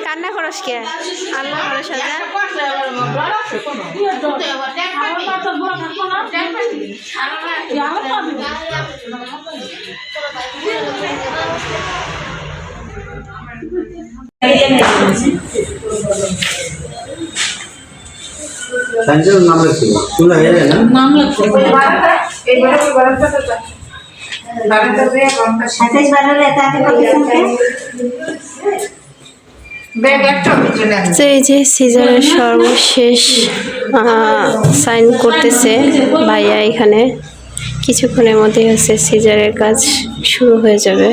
কান্না করস কে আল্লাহ ভরসা যা নাম লিখছিল শুনলে হয়ে যায় না নাম লিখছিল এই যে সিজারের সর্বশেষ সাইন করতেছে ভাইয়া এখানে কিছুক্ষণের মধ্যে হচ্ছে সিজারের কাজ শুরু হয়ে যাবে।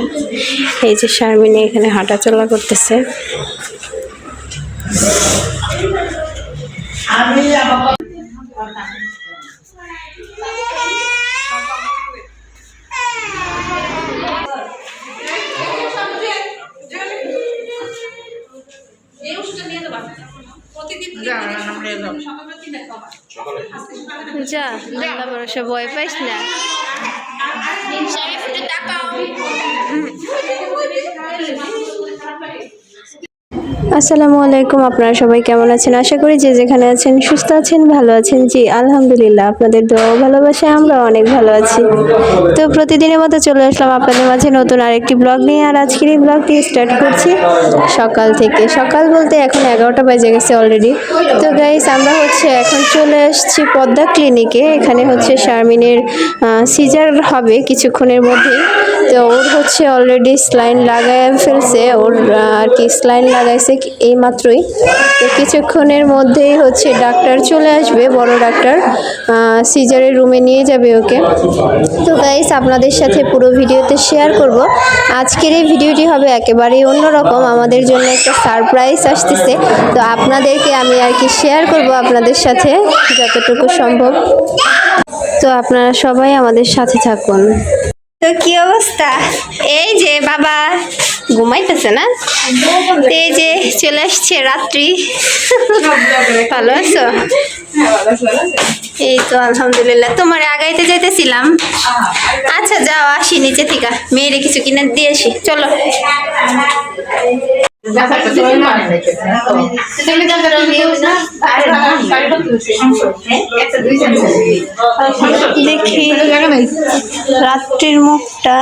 এই যে শারমিনী এখানে হাঁটাচলা করতেছে। যা আল্লাহ ভরসা ভয় পাইস না। আসসালামু আলাইকুম, আপনারা সবাই কেমন আছেন? আশা করি যে যেখানে আছেন সুস্থ আছেন, ভালো আছেন। জি আলহামদুলিল্লাহ, আপনাদের দোয়া ও ভালোবাসায় আমরা অনেক ভালো আছি। তো প্রতিদিনের মতো চলে আসলাম আপনাদের মাঝে নতুন আরেকটি ব্লগ নিয়ে। আর আজকের এই ব্লগটি স্টার্ট করছি সকাল থেকে। সকাল বলতে এখন 11টা বাজে গেছে অলরেডি। তো গাইস, আমরা হচ্ছে এখন চলে আসছি পদ্মা ক্লিনিকে। এখানে হচ্ছে শারমিনের সিজার হবে কিছুক্ষণের মধ্যেই। তো ওর হচ্ছে অলরেডি স্লাইন লাগায় ফেলছে, ওর আর কি স্লাইন লাগাইছে এই মাত্রই। তো কিছুক্ষণের মধ্যেই হচ্ছে ডাক্তার চলে আসবে, বড় ডাক্তার সিজারের রুমে নিয়ে যাবে ওকে। তো গাইস, আপনাদের সাথে পুরো ভিডিওতে শেয়ার করব। আজকের এই ভিডিওটি হবে একেবারেই অন্যরকম, আমাদের জন্য একটা সারপ্রাইজ আসতেছে। তো আপনাদেরকে আমি আর কি শেয়ার করব আপনাদের সাথে যতটুকু সম্ভব। তো আপনারা সবাই আমাদের সাথে থাকুন। তো কি অবস্থা? এই যে বাবা ঘুমাইতেছে না, এই যে চলে আসছে রাত্রি। ভালো আছো? এই তো আলহামদুলিল্লাহ। তোমার আগাইতে যাইতেছিলাম। আচ্ছা যাও, আসি নিচে থেকে মেয়েরে কিছু কিনে দিয়ে আসি। চলো। দেখি রাত্রির মুখটা।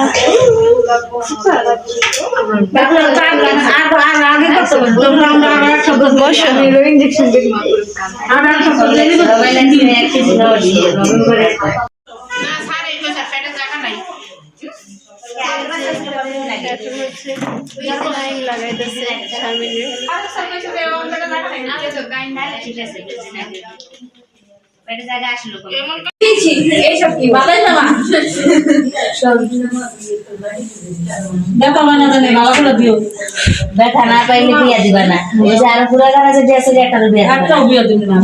ব্যথা না পাইলে বিয়া দিবা না। আর পুরা গানা যদি আছে একটা বিয়া দিবা,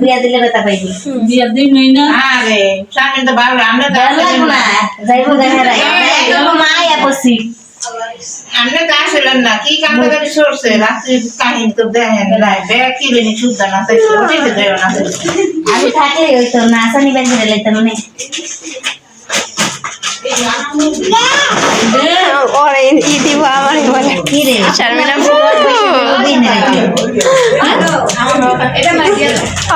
বিয়া দিলে ব্যথা পাইবি। বিয়া দিই না। আরে সামনে তো ভালো, আমরা যাইবো না, যাইবো দেখা রাই একদম মায়া পসি। আমরা তো আসলেন না, কি কাম করে সরছে রাত্রি কাহিনী তো দেখেন নাই। ব্যাগ কি লেনি সুদ্ধা না, তাই উঠিতে দেও না। আমি থাকলে হইতো না, আসানি ব্যাগ ধরে লইতাম না। ওরে ইদি আমার বলে কি রে শারমিনা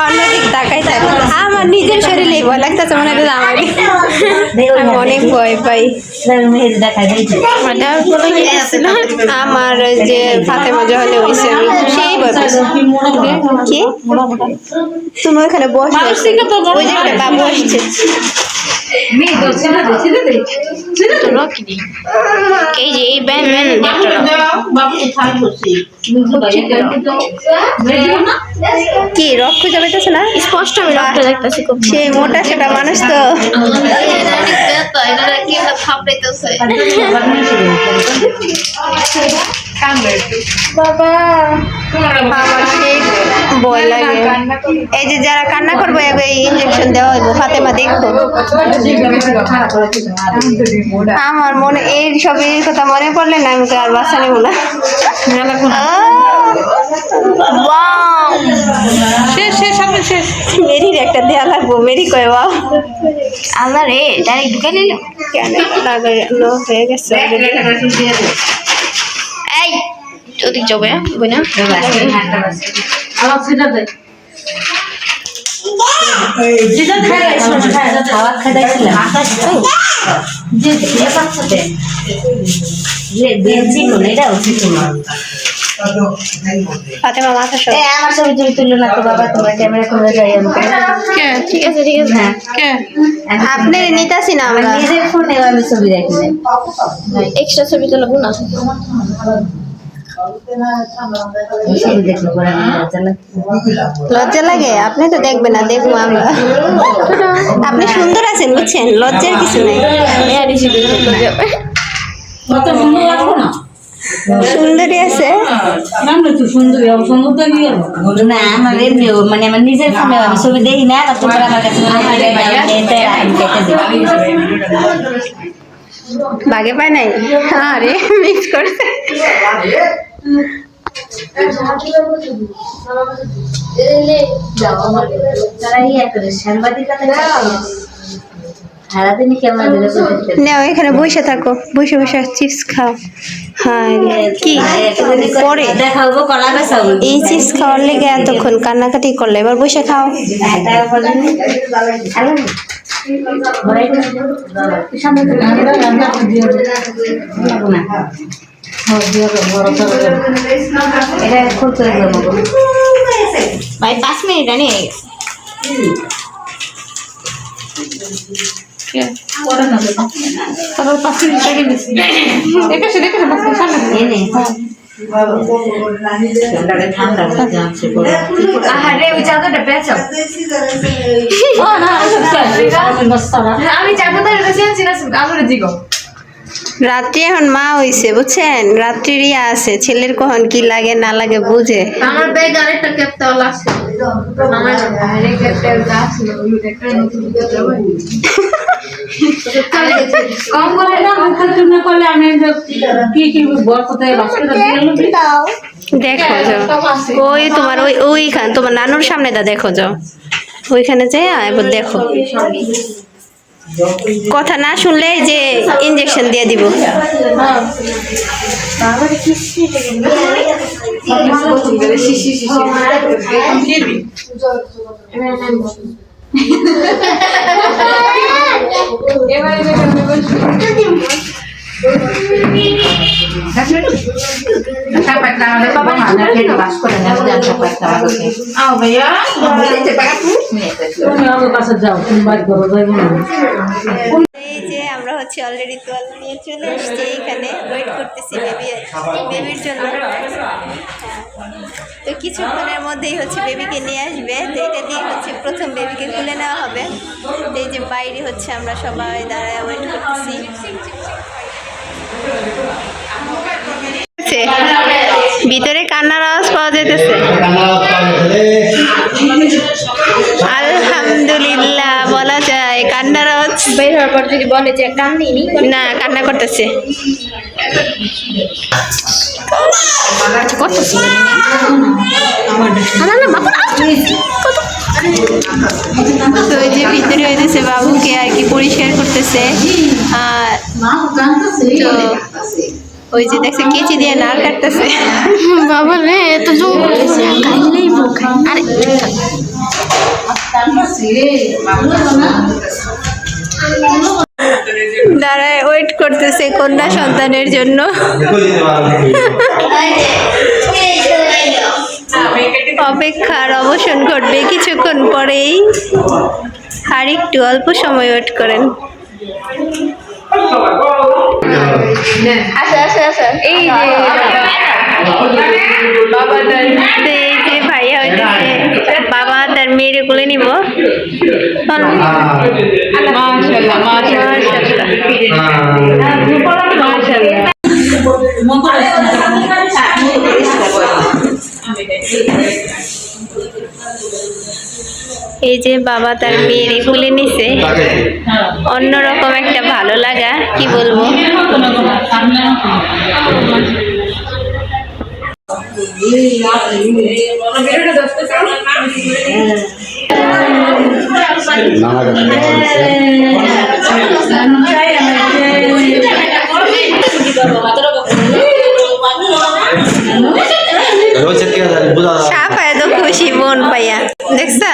অন্যদিক তাকাই থাকে। আমার নিজের শরীরে ভয় লাগতেছে, মনে হয় আমার আমি অনেক ভয় পাই। আমার যে ফাতেমা জহলে হয়েছে আমি সেই ভয় পাইছি। কি তুমি ওখানে বসে ওই যে একটা বাবু আসছে। এই যে এই ব্যান কি রক খুঁজে পেতেছে না স্পষ্ট, আমি রক্ত দেখতেছি। সে মোটা সেটা মানুষ তো বাবা আমার সেই ভয় লাগে। এই যে যারা কান্না করবো এই ইঞ্জেকশন দেওয়া হইব। ফাতেমা দেখবো, আমার মনে এই সবের কথা মনে পড়লে না আমি আর বাসা নেব না। শেষ শেষ সব শেষ। মেরির একটা দেয়া লাগবো, মেরি কয় ওয়াও। আল্লাহ রে ডাইরেক্ট ঢুকে নিল কেন লাগানো হয়ে গেছে already। এই ওদিক যাবে বই না আমার সেটা দে যেটা খাওয়া খাইছিলাম যে দিয়ে পাচ্ছে যে বেঞ্চি কোন এটা উচিত না ফাতেমা মাথা সব আমার ছবি ছবি তুললো না তো বাবা তোমরা ক্যামেরা করে যাই আমি কে ঠিক আছে হ্যাঁ কে আপনি নিতাছি না আমরা। নিজের ফোনে আমি ছবি রাখি না এক্সট্রা ছবি তো লাগবো না ছবি দেখলো পরে আমি লজ্জা লাগে? আপনি তো দেখবেন না, দেখবো আমরা। আপনি সুন্দর আছেন বুঝছেন, লজ্জার কিছু নেই। কত সুন্দর লাগবো না সুন্দরই আছে। নামলে তো সুন্দরী আমার সুন্দরতা কি গেল না আমার এমনিও মানে আমার নিজের ফোনে আমি ছবি দেখি না আর তোমরা আমার কাছে মনে হয় আমি বাগে পায় নাই? আরে মিক্স করছে। তারা ইয়ে করে সাংবাদিকতা সারাদিনই ক্যামেরা ধরে করতে নাও এখানে বসে থাকো, বসে বসে চিপস খাও। হ্যাঁ কি পরে দেখাবো কলা বেসাবো এই চিপস খাওয়ার লেগে এতক্ষণ কান্নাকাটি করলে, এবার বসে খাও। এটা খুলতে ভাই 5 মিনিট আনি তারপর 5 মিনিট আগে দিছি দেখে দেখে এনে ঠান্ডা আরে ওই চাদরটা পেঁচাও আমি চাদরটা পেঁচিয়েছি না আলুরে দিগো রাত্রি এখন মা হইছে বুঝছেন, রাত্রির ইয়া আছে, ছেলের কখন কি লাগে না লাগে বুঝে। আমার ব্যাগ আরেকটা ক্যাপটাওয়ালা আছে আমার বাইরে ক্যাপটাওয়ালা আছে একটা নতুন কম করে না মুখে চুনা করলে আমি কি কি বল কোথায় বাস্কেটটা দিয়ে গেল দেখো যাও ওই তোমার ওইখান তোমার নানুর সামনে দা দেখো যাও ওইখানে যাই এবার দেখো, কথা না শুনলে যে ইনজেকশন দিয়ে দিব। তুমি আমার কাছে যাও, তুমি বাড়ি করো যাইবো না এই যে আমরা হচ্ছে অলরেডি তোয়াল নিয়ে চলে এসেছি, এখানে ওয়েট করতেছি বেবির জন্য। তো কিছুক্ষণের মধ্যেই হচ্ছে বেবিকে নিয়ে আসবে, তো এটা দিয়ে হচ্ছে প্রথম বেবিকে তুলে নেওয়া হবে। তো এই যে বাইরে হচ্ছে আমরা সবাই দাঁড়ায় ওয়েট করতেছি। ভিতরে কান্নার আওয়াজ পাওয়া যেতেছে। আলহামদুলিল্লাহ বলা যায়, কান্নার আওয়াজ বের হওয়ার পর যদি বলে যে কান্নি না, কান্না করতেছে। তো ওই যে ভিতরে হইতেছে বাবুকে আর কি পরিষ্কার করতেছে। আর তো ওই যে দেখছে কেচি দিয়ে নাল কাটতেছে। বাবা রে এত জোর করতেছে খাইলেই বুক আরে দাঁড়ায় ওয়েট করতেছে কন্যা সন্তানের জন্য। অপেক্ষার অবসান ঘটবে কিছুক্ষণ পরেই, আর একটু অল্প সময় ওয়েট করেন। আচ্ছা আচ্ছা আচ্ছা এই যে বাবা এই যে ভাইয়া হইতেছে বাবা তার মেয়ের কোলে নিব। মাশাআল্লাহ এই যে বাবা তার মেয়ের কোলে নিছে, অন্যরকম একটা ভালো লাগা, কি বলবো। রয়েছে কি আছে বুঝা সাফা এত খুশি বোন পাইয়া দেখছা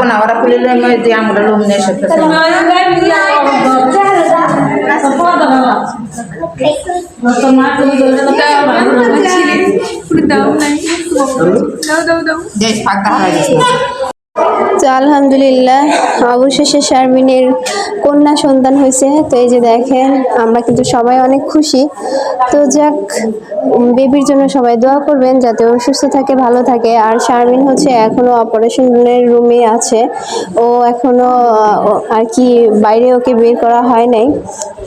না ওরা খুলে দিয়ে আমরা রুম নিয়ে এসে তো আলহামদুলিল্লাহ অবশেষে শারমিনের কন্যা সন্তান হয়েছে। তো এই যে দেখেন আমরা কিন্তু সবাই অনেক খুশি। তো যাক, বেবির জন্য সবাই দোয়া করবেন যাতে ও সুস্থ থাকে, ভালো থাকে। আর শারমিন হচ্ছে এখনো অপারেশনের রুমে আছে, ও এখনো আর কি বাইরে ওকে বের করা হয় নাই।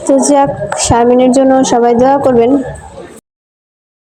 তো যাক, শারমিনের জন্য সবাই দোয়া করবেন।